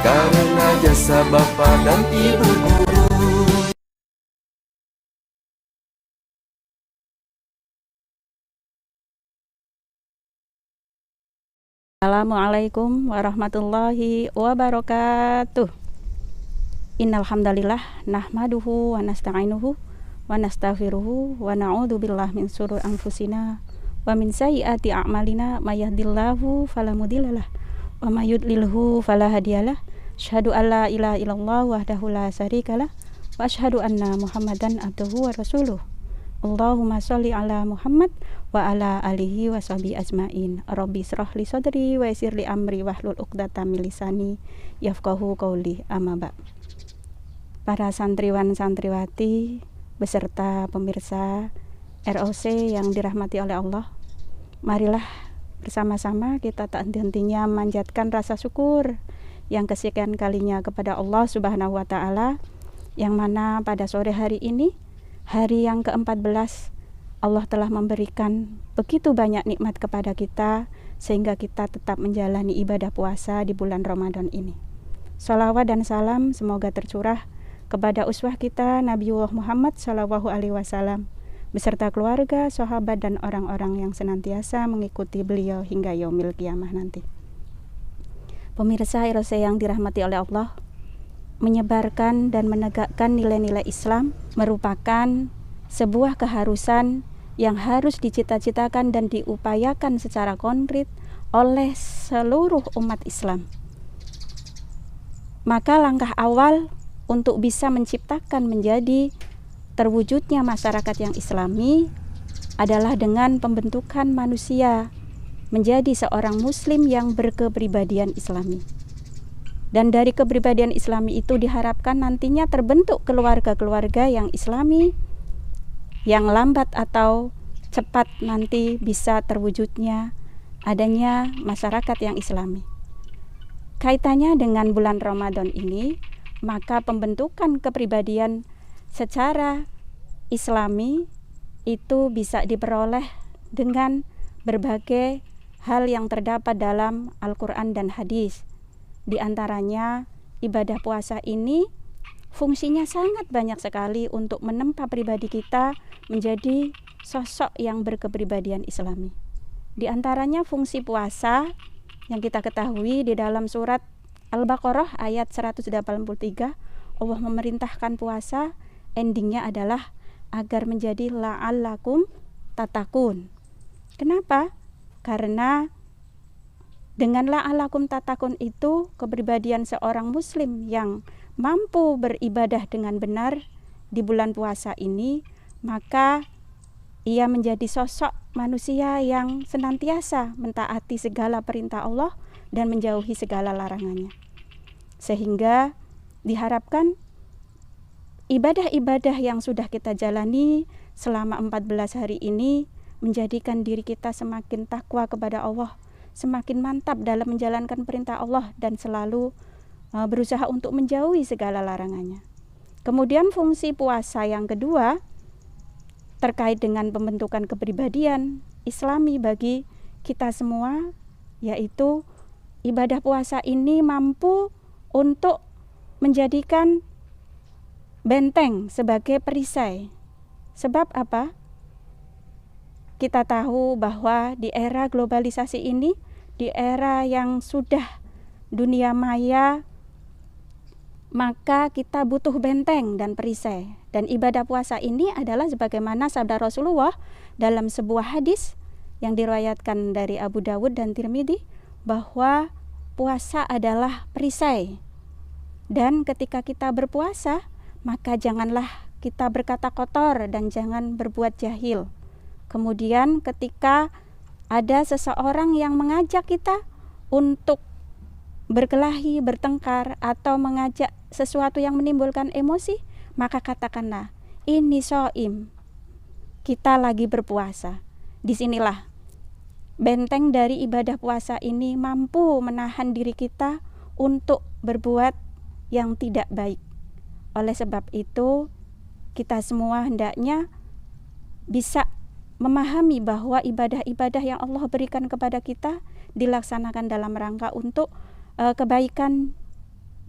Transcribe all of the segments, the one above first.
karena jasa Bapa dan Ibu guru. Assalamualaikum warahmatullahi wabarakatuh. Innal hamdalillah nahmaduhu wa nasta'inuhu wa nastaghfiruhu wa na'udzu billahi min syururi anfusina wa min sayyiati a'malina may yahdihillahu fala mudhillalah wa may yudlilhu fala hadiyalah. Asyhadu an la ilaha illallah wahdahu la syarikalah wa asyhadu anna Muhammadan abduhu wa rasuluh. Allahumma sholli ala Muhammad wa ala alihi wa sahbihi ajmain. Rabbi shrah li sadri wa yassir li amri wahlul 'uqdatam min lisani yafqahu qawli. Amma ba'. Para santriwan santriwati beserta pemirsa ROC yang dirahmati oleh Allah, marilah bersama-sama kita tak henti-hentinya memanjatkan rasa syukur yang kesekian kalinya kepada Allah Subhanahu wa taala, yang mana pada sore hari ini, hari yang ke-14, Allah telah memberikan begitu banyak nikmat kepada kita sehingga kita tetap menjalani ibadah puasa di bulan Ramadan ini. Shalawat dan salam semoga tercurah kepada uswah kita Nabiullah Muhammad SAW beserta keluarga, sahabat dan orang-orang yang senantiasa mengikuti beliau hingga yaumil qiyamah nanti. Pemirsa ROC yang dirahmati oleh Allah, menyebarkan dan menegakkan nilai-nilai Islam merupakan sebuah keharusan yang harus dicita-citakan dan diupayakan secara konkret oleh seluruh umat Islam. Maka langkah awal untuk bisa menciptakan menjadi terwujudnya masyarakat yang islami adalah dengan pembentukan manusia menjadi seorang muslim yang berkepribadian islami. Dan dari kepribadian islami itu diharapkan nantinya terbentuk keluarga-keluarga yang islami, yang lambat atau cepat nanti bisa terwujudnya adanya masyarakat yang islami. Kaitannya dengan bulan Ramadan ini, maka pembentukan kepribadian secara islami itu bisa diperoleh dengan berbagai hal yang terdapat dalam Al-Quran dan hadis. Di antaranya ibadah puasa ini fungsinya sangat banyak sekali untuk menempa pribadi kita menjadi sosok yang berkepribadian islami. Di antaranya fungsi puasa yang kita ketahui di dalam surat Al-Baqarah ayat 183, Allah memerintahkan puasa, endingnya adalah agar menjadi la'allakum tatakun. Kenapa? Karena dengan la'allakum tatakun itu kepribadian seorang muslim yang mampu beribadah dengan benar di bulan puasa ini, maka ia menjadi sosok manusia yang senantiasa mentaati segala perintah Allah dan menjauhi segala larangannya. Sehingga diharapkan ibadah-ibadah yang sudah kita jalani selama 14 hari ini menjadikan diri kita semakin takwa kepada Allah, semakin mantap dalam menjalankan perintah Allah dan selalu berusaha untuk menjauhi segala larangannya. Kemudian fungsi puasa yang kedua terkait dengan pembentukan kepribadian islami bagi kita semua, yaitu ibadah puasa ini mampu untuk menjadikan benteng sebagai perisai. Sebab apa? Kita tahu bahwa di era globalisasi ini, di era yang sudah dunia maya, maka kita butuh benteng dan perisai. Dan ibadah puasa ini adalah sebagaimana sabda Rasulullah dalam sebuah hadis yang diriwayatkan dari Abu Dawud dan Tirmidzi, bahwa puasa adalah perisai. Dan ketika kita berpuasa, maka janganlah kita berkata kotor dan jangan berbuat jahil. Kemudian ketika ada seseorang yang mengajak kita untuk berkelahi, bertengkar, atau mengajak sesuatu yang menimbulkan emosi, maka katakanlah, ini shaim, kita lagi berpuasa. Disinilah benteng dari ibadah puasa ini mampu menahan diri kita untuk berbuat yang tidak baik. Oleh sebab itu, kita semua hendaknya bisa memahami bahwa ibadah-ibadah yang Allah berikan kepada kita dilaksanakan dalam rangka untuk kebaikan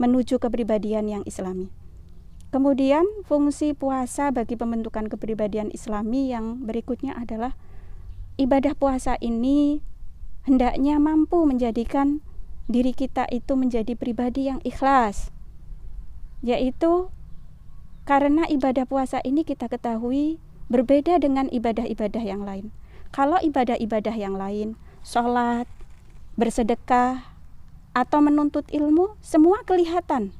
menuju kepribadian yang islami. Kemudian fungsi puasa bagi pembentukan kepribadian islami yang berikutnya adalah ibadah puasa ini hendaknya mampu menjadikan diri kita itu menjadi pribadi yang ikhlas, yaitu karena ibadah puasa ini kita ketahui berbeda dengan ibadah-ibadah yang lain. Kalau ibadah-ibadah yang lain, sholat, bersedekah, atau menuntut ilmu, semua kelihatan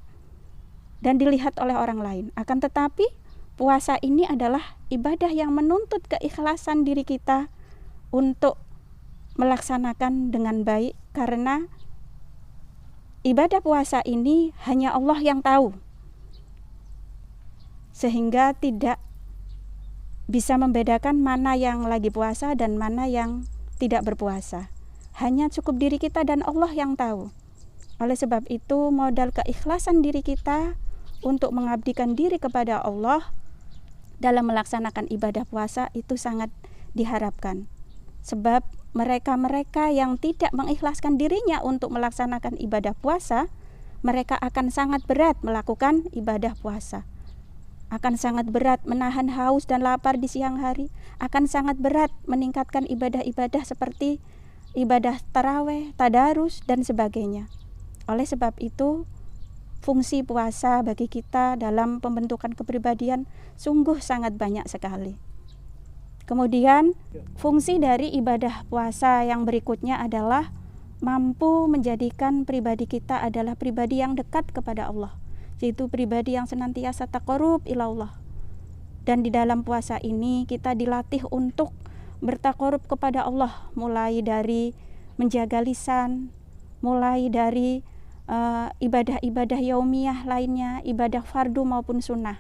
dan dilihat oleh orang lain. Akan tetapi puasa ini adalah ibadah yang menuntut keikhlasan diri kita untuk melaksanakan dengan baik, karena ibadah puasa ini hanya Allah yang tahu, sehingga tidak bisa membedakan mana yang lagi puasa dan mana yang tidak berpuasa. Hanya cukup diri kita dan Allah yang tahu. Oleh sebab itu, modal keikhlasan diri kita untuk mengabdikan diri kepada Allah dalam melaksanakan ibadah puasa itu sangat diharapkan. Sebab mereka-mereka yang tidak mengikhlaskan dirinya untuk melaksanakan ibadah puasa, mereka akan sangat berat melakukan ibadah puasa. Akan sangat berat menahan haus dan lapar di siang hari, akan sangat berat meningkatkan ibadah-ibadah seperti ibadah taraweh, tadarus, dan sebagainya. Oleh sebab itu, fungsi puasa bagi kita dalam pembentukan kepribadian sungguh sangat banyak sekali. Kemudian, fungsi dari ibadah puasa yang berikutnya adalah mampu menjadikan pribadi kita adalah pribadi yang dekat kepada Allah, yaitu pribadi yang senantiasa taqarrub ila Allah. Dan di dalam puasa ini kita dilatih untuk bertaqarrub kepada Allah, mulai dari menjaga lisan, mulai dari ibadah-ibadah yaumiyah lainnya, ibadah fardu maupun sunnah.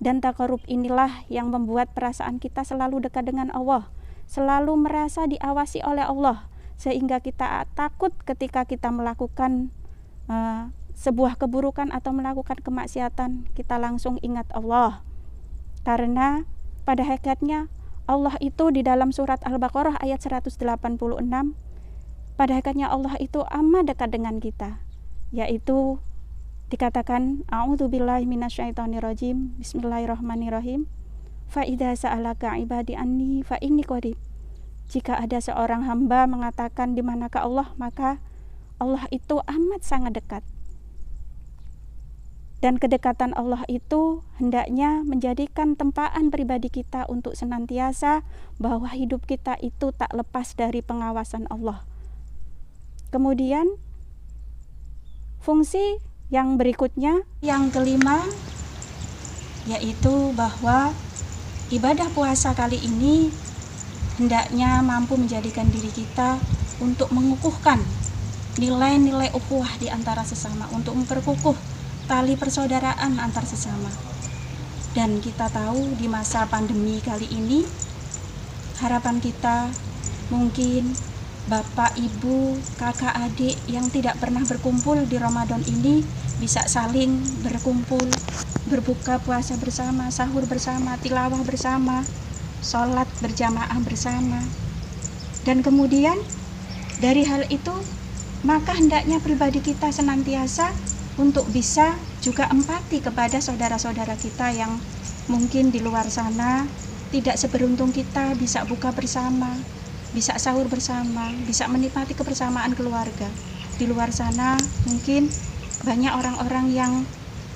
Dan taqarrub inilah yang membuat perasaan kita selalu dekat dengan Allah, selalu merasa diawasi oleh Allah, sehingga kita takut ketika kita melakukan sebuah keburukan atau melakukan kemaksiatan, kita langsung ingat Allah. Karena pada hakikatnya Allah itu di dalam surat Al-Baqarah ayat 186, pada hakikatnya Allah itu amat dekat dengan kita, yaitu dikatakan a'udzubillahi minasyaitonirrajim, bismillahirrahmanirrahim, fa idza sa'alaka ibadi anni fa inni qarib. Jika ada seorang hamba mengatakan di manakah Allah, maka Allah itu amat sangat dekat. Dan kedekatan Allah itu hendaknya menjadikan tempaan pribadi kita untuk senantiasa bahwa hidup kita itu tak lepas dari pengawasan Allah. Kemudian fungsi yang berikutnya, yang kelima, yaitu bahwa ibadah puasa kali ini hendaknya mampu menjadikan diri kita untuk mengukuhkan nilai-nilai ukhuwah di antara sesama, untuk memperkukuh tali persaudaraan antar sesama. Dan kita tahu di masa pandemi kali ini, harapan kita mungkin bapak, ibu, kakak, adik yang tidak pernah berkumpul di Ramadan ini bisa saling berkumpul, berbuka puasa bersama, sahur bersama, tilawah bersama, sholat berjamaah bersama. Dan kemudian dari hal itu, maka hendaknya pribadi kita senantiasa untuk bisa juga empati kepada saudara-saudara kita yang mungkin di luar sana tidak seberuntung kita bisa buka bersama, bisa sahur bersama, bisa menikmati kebersamaan keluarga. Di luar sana mungkin banyak orang-orang yang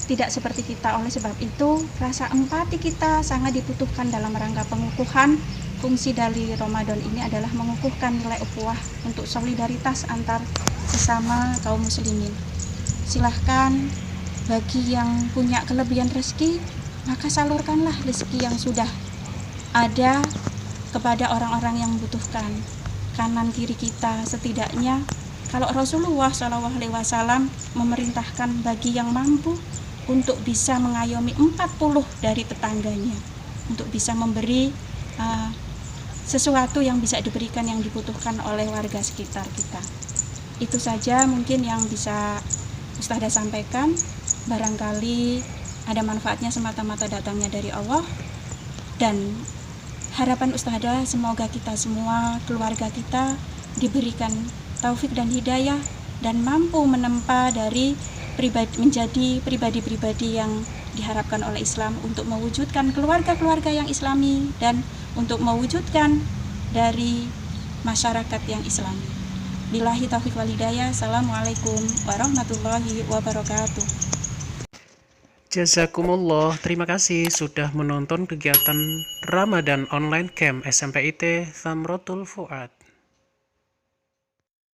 tidak seperti kita. Oleh sebab itu, rasa empati kita sangat dibutuhkan dalam rangka pengukuhan. Fungsi dari Ramadan ini adalah mengukuhkan nilai ukhuwah untuk solidaritas antar sesama kaum muslimin. Silahkan bagi yang punya kelebihan rezeki, maka salurkanlah rezeki yang sudah ada kepada orang-orang yang membutuhkan. Kanan kiri kita setidaknya, kalau Rasulullah SAW memerintahkan bagi yang mampu untuk bisa mengayomi 40 dari tetangganya, untuk bisa memberi sesuatu yang bisa diberikan, yang dibutuhkan oleh warga sekitar kita. Itu saja mungkin yang bisa Ustadzah sampaikan. Barangkali ada manfaatnya semata-mata datangnya dari Allah, dan harapan Ustadzah semoga kita semua, keluarga kita diberikan taufik dan hidayah dan mampu menempa dari menjadi pribadi-pribadi yang diharapkan oleh Islam untuk mewujudkan keluarga-keluarga yang Islami dan untuk mewujudkan dari masyarakat yang Islami. Billahi taufiq wal hidayah. Assalamualaikum warahmatullahi wabarakatuh. Jazakumullah, terima kasih sudah menonton kegiatan Ramadan Online Camp SMPIT Thamrotul Fuad.